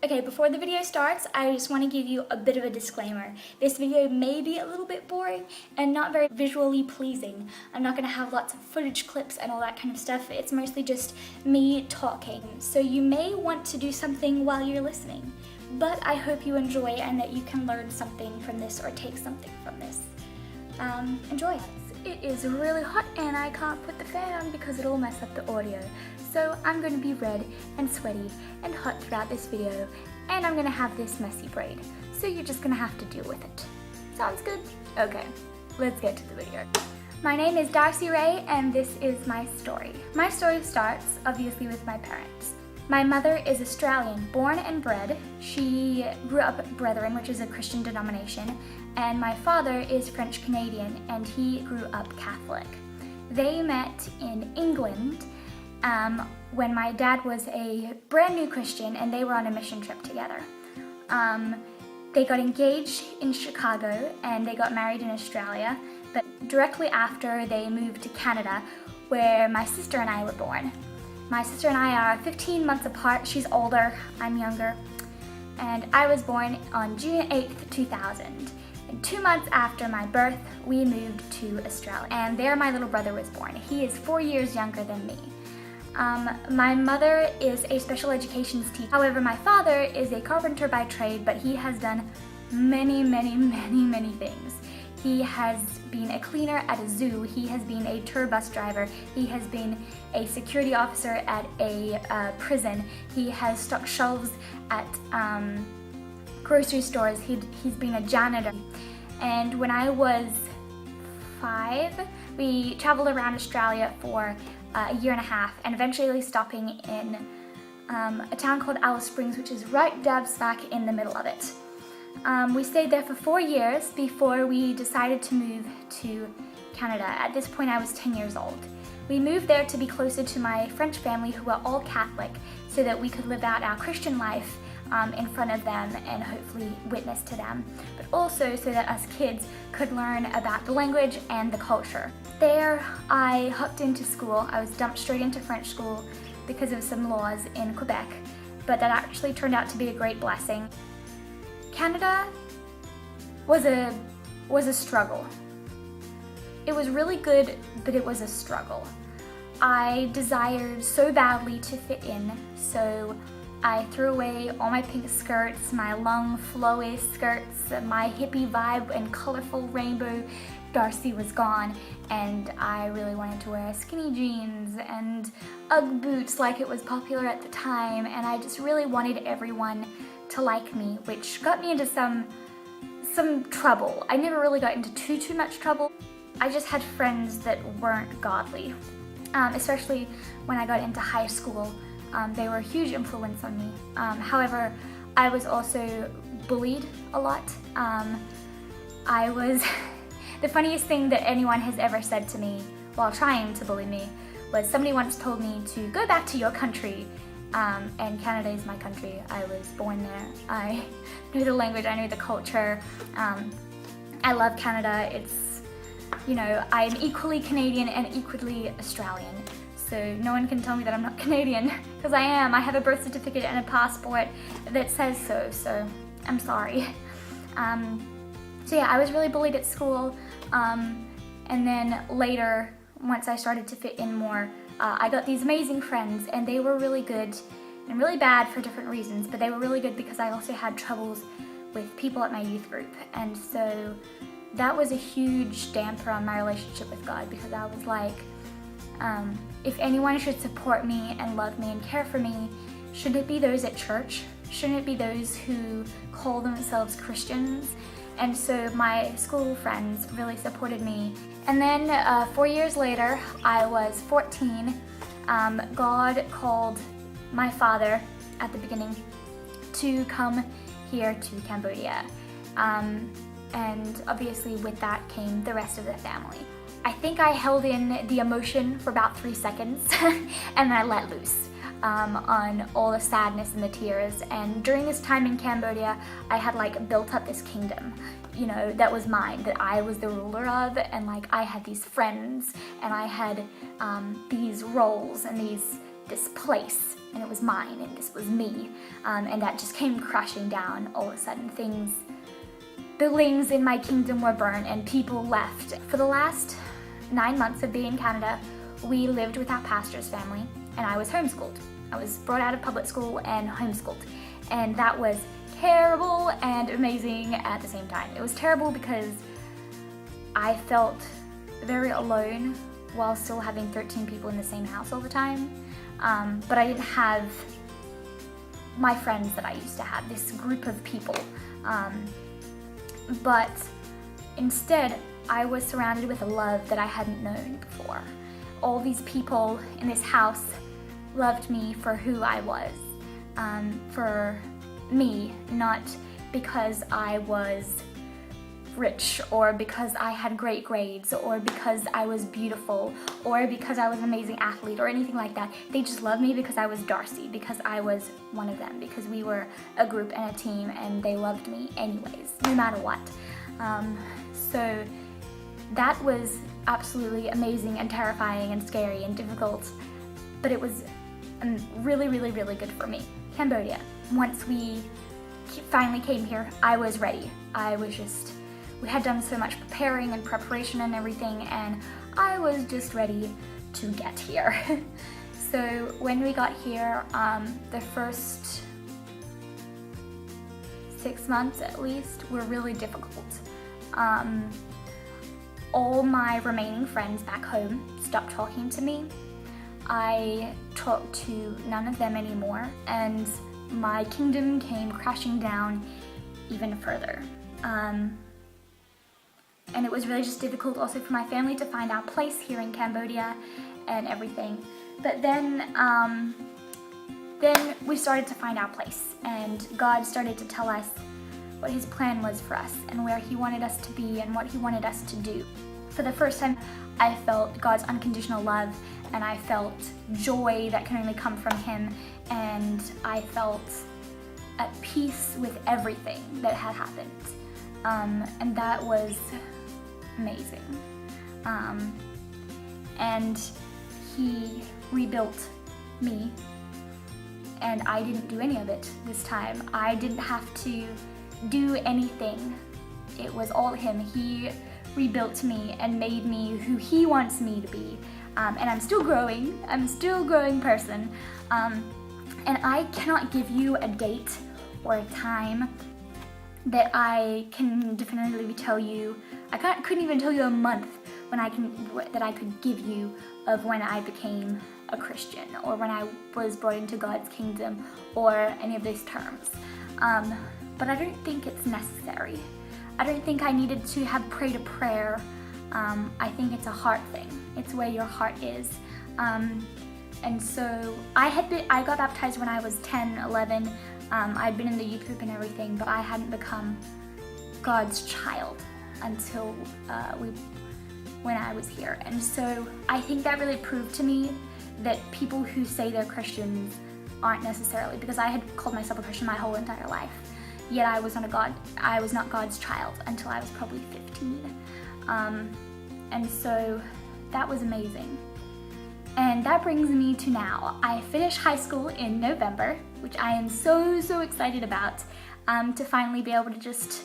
Okay, before the video starts, I just want to give you a bit of a disclaimer. This video may be a little bit boring and not very visually pleasing. I'm not going to have lots of footage clips and all that kind of stuff. It's mostly just me talking. So you may want to do something while you're listening, but I hope you enjoy and that you can learn something from this or take something from this. Enjoy. It is really hot and I can't put the fan on because it'll mess up the audio. So I'm going to be red and sweaty and hot throughout this video, and I'm going to have this messy braid. So you're just going to have to deal with it. Sounds good? Okay, let's get to the video. My name is Darcy-Rea and this is my story. My story starts, obviously, with my parents. My mother is Australian, born and bred. She grew up at Brethren, which is a Christian denomination, and my father is French-Canadian and he grew up Catholic. They met in England when my dad was a brand new Christian and they were on a mission trip together. They got engaged in Chicago and they got married in Australia, but directly after they moved to Canada, where my sister and I were born. My sister and I are 15 months apart. She's older, I'm younger, and I was born on June 8th, 2000. And 2 months after my birth, we moved to Australia, and there my little brother was born. He is 4 years younger than me. My mother is a special education teacher. However, my father is a carpenter by trade, but he has done many things. He has been a cleaner at a zoo, he has been a tour bus driver, he has been a security officer at a prison, he has stocked shelves at grocery stores, he's been a janitor. And when I was 5, we traveled around Australia for a year and a half, and eventually stopping in a town called Alice Springs, which is right dab smack in the middle of it. We stayed there for 4 years before we decided to move to Canada. At this point I was 10 years old. We moved there to be closer to my French family, who are all Catholic, so that we could live out our Christian life in front of them and hopefully witness to them, but also so that us kids could learn about the language and the culture. There I hopped into school. I was dumped straight into French school because of some laws in Quebec, but that actually turned out to be a great blessing. Canada was a struggle. It was really good, but it was a struggle. I desired so badly to fit in, so I threw away all my pink skirts, my long flowy skirts, my hippie vibe and colorful rainbow Darcy was gone, and I really wanted to wear skinny jeans and Ugg boots like it was popular at the time, and I just really wanted everyone to like me, which got me into some trouble. I never really got into too much trouble. I just had friends that weren't godly, especially when I got into high school. They were a huge influence on me. However, I was also bullied a lot. The funniest thing that anyone has ever said to me while trying to bully me was somebody once told me to go back to your country, and Canada is my country. I was born there. I know the language, I know the culture. I love Canada. It's, you know, I'm equally Canadian and equally Australian. So no one can tell me that I'm not Canadian, because I am. I have a birth certificate and a passport that says so I'm sorry. So yeah, I was really bullied at school, and then later, once I started to fit in more, I got these amazing friends, and they were really good and really bad for different reasons, but they were really good because I also had troubles with people at my youth group, and so that was a huge damper on my relationship with God, because I was like, if anyone should support me and love me and care for me, should it be those at church? Shouldn't it be those who call themselves Christians? And so my school friends really supported me. And then 4 years later, I was 14. God called my father at the beginning to come here to Cambodia. And obviously with that came the rest of the family. I think I held in the emotion for about 3 seconds and then I let loose on all the sadness and the tears. And during this time in Cambodia, I had like built up this kingdom, you know, that was mine, that I was the ruler of, and like I had these friends and I had these roles and this place and it was mine, and this was me, and that just came crashing down all of a sudden. Buildings in my kingdom were burned and people left. For the last 9 months of being in Canada, we lived with our pastor's family, and I was homeschooled. I was brought out of public school and homeschooled, and that was terrible and amazing at the same time. It was terrible because I felt very alone while still having 13 people in the same house all the time, but I didn't have my friends that I used to have, this group of people, but instead I was surrounded with a love that I hadn't known before. All these people in this house loved me for who I was, for me, not because I was rich or because I had great grades or because I was beautiful or because I was an amazing athlete or anything like that. They just loved me because I was Darcy, because I was one of them, because we were a group and a team, and they loved me anyways, no matter what. So that was absolutely amazing and terrifying and scary and difficult, but it was really, really, really good for me. Cambodia, once we finally came here, I was ready. We had done so much preparing and preparation and everything, and I was just ready to get here. So when we got here, the first 6 months at least were really difficult. All my remaining friends back home stopped talking to me. I talked to none of them anymore, and my kingdom came crashing down even further. And it was really just difficult also for my family to find our place here in Cambodia and everything. But then we started to find our place, and God started to tell us what His plan was for us and where He wanted us to be and what He wanted us to do. For the first time, I felt God's unconditional love, and I felt joy that can only come from Him, and I felt at peace with everything that had happened. And that was amazing. And He rebuilt me, and I didn't do any of it this time. I didn't have to do anything. It was all Him. He rebuilt me and made me who He wants me to be. And I'm still growing. I'm still a growing person. And I cannot give you a date or a time that I can definitively tell you. Couldn't even tell you a month that I could give you of when I became a Christian or when I was brought into God's kingdom or any of those terms. But I don't think it's necessary. I don't think I needed to have prayed a prayer. I think it's a heart thing. It's where your heart is. And so I got baptized when I was 10, 11. I'd been in the youth group and everything, but I hadn't become God's child until when I was here. And so I think that really proved to me that people who say they're Christians aren't necessarily, because I had called myself a Christian my whole entire life, yet I was not God's child until I was probably 15. And so that was amazing. And that brings me to now. I finished high school in November, which I am so, so excited about, to finally be able to just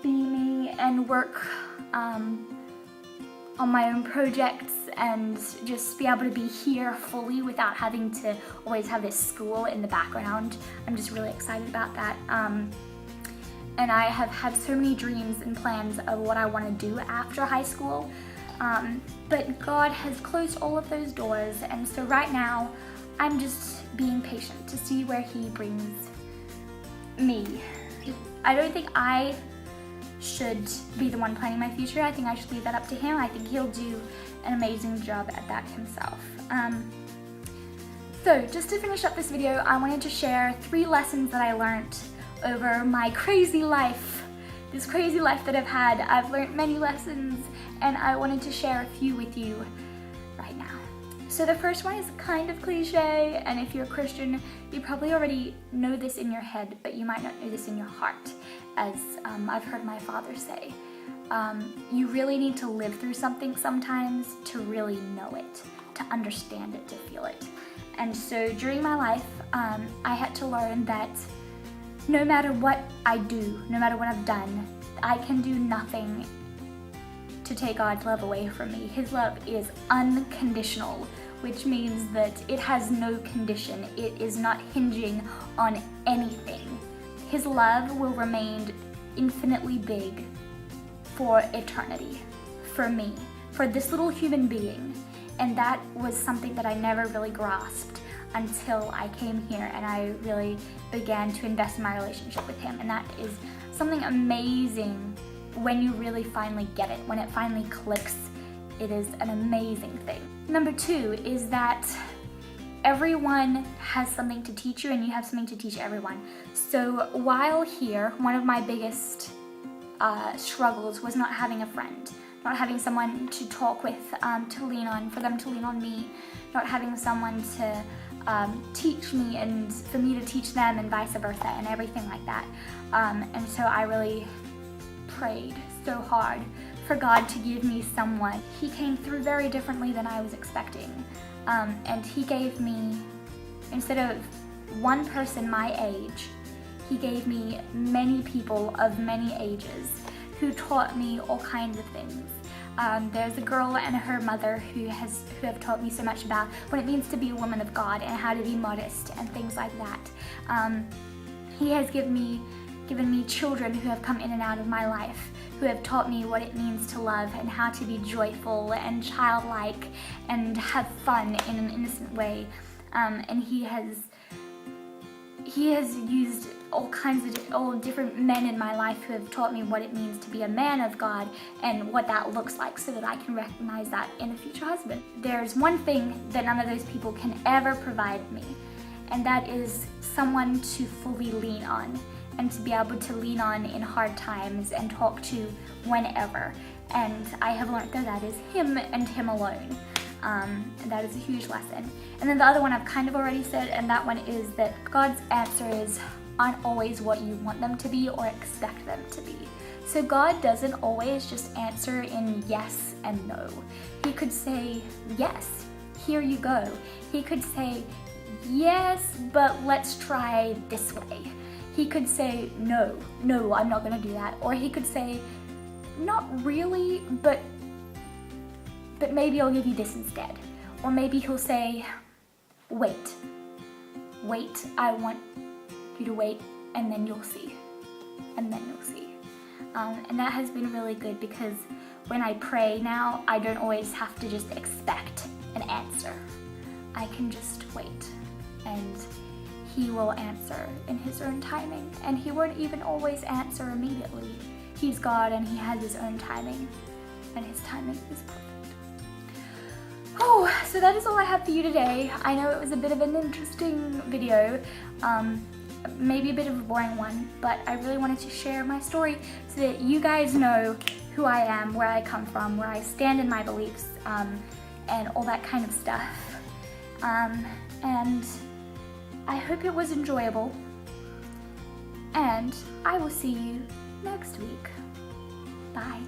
be me and work on my own projects and just be able to be here fully without having to always have this school in the background. I'm just really excited about that. And I have had so many dreams and plans of what I want to do after high school. But God has closed all of those doors, and so right now I'm just being patient to see where He brings me. I don't think I should be the one planning my future. I think I should leave that up to Him. I think He'll do an amazing job at that Himself. So just to finish up this video, I wanted to share 3 lessons that I learned over my crazy life. This crazy life that I've had. I've learned many lessons, and I wanted to share a few with you right now. So the first one is kind of cliche, and if you're a Christian, you probably already know this in your head, but you might not know this in your heart, as I've heard my father say. You really need to live through something sometimes to really know it, to understand it, to feel it. And so during my life, I had to learn that no matter what I do, no matter what I've done, I can do nothing to take God's love away from me. His love is unconditional, which means that it has no condition. It is not hinging on anything. His love will remain infinitely big for eternity, for me, for this little human being. And that was something that I never really grasped until I came here and I really began to invest in my relationship with him. And that is something amazing when you really finally get it, when it finally clicks. It is an amazing thing. Number 2 is that everyone has something to teach you and you have something to teach everyone. So while here, one of my biggest struggles was not having a friend, not having someone to talk with, to lean on, for them to lean on me, not having someone to teach me and for me to teach them and vice versa and everything like that. And so I really prayed so hard for God to give me someone. He came through very differently than I was expecting. And he gave me, instead of one person my age, he gave me many people of many ages who taught me all kinds of things. There's a girl and her mother who have taught me so much about what it means to be a woman of God and how to be modest and things like that. He has given me children who have come in and out of my life, who have taught me what it means to love and how to be joyful and childlike and have fun in an innocent way. And he has used all different men in my life who have taught me what it means to be a man of God and what that looks like, so that I can recognize that in a future husband. There's one thing that none of those people can ever provide me, and that is someone to fully lean on and to be able to lean on in hard times and talk to whenever. And I have learned that is him and him alone. And that is a huge lesson. And then the other one I've kind of already said, and that one is that God's answers aren't always what you want them to be or expect them to be. So God doesn't always just answer in yes and no. He could say, yes, here you go. He could say, yes, but let's try this way. He could say, no, I'm not gonna do that. Or he could say, not really, but maybe I'll give you this instead. Or maybe he'll say, wait, I want you to wait, and then you'll see. And then you'll see. And that has been really good, because when I pray now, I don't always have to just expect an answer. I can just wait, and he will answer in his own timing. And he won't even always answer immediately. He's God and he has his own timing, and his timing is perfect. Oh, so that is all I have for you today. I know it was a bit of an interesting video, maybe a bit of a boring one, but I really wanted to share my story so that you guys know who I am, where I come from, where I stand in my beliefs, and all that kind of stuff. And I hope it was enjoyable, and I will see you next week. Bye.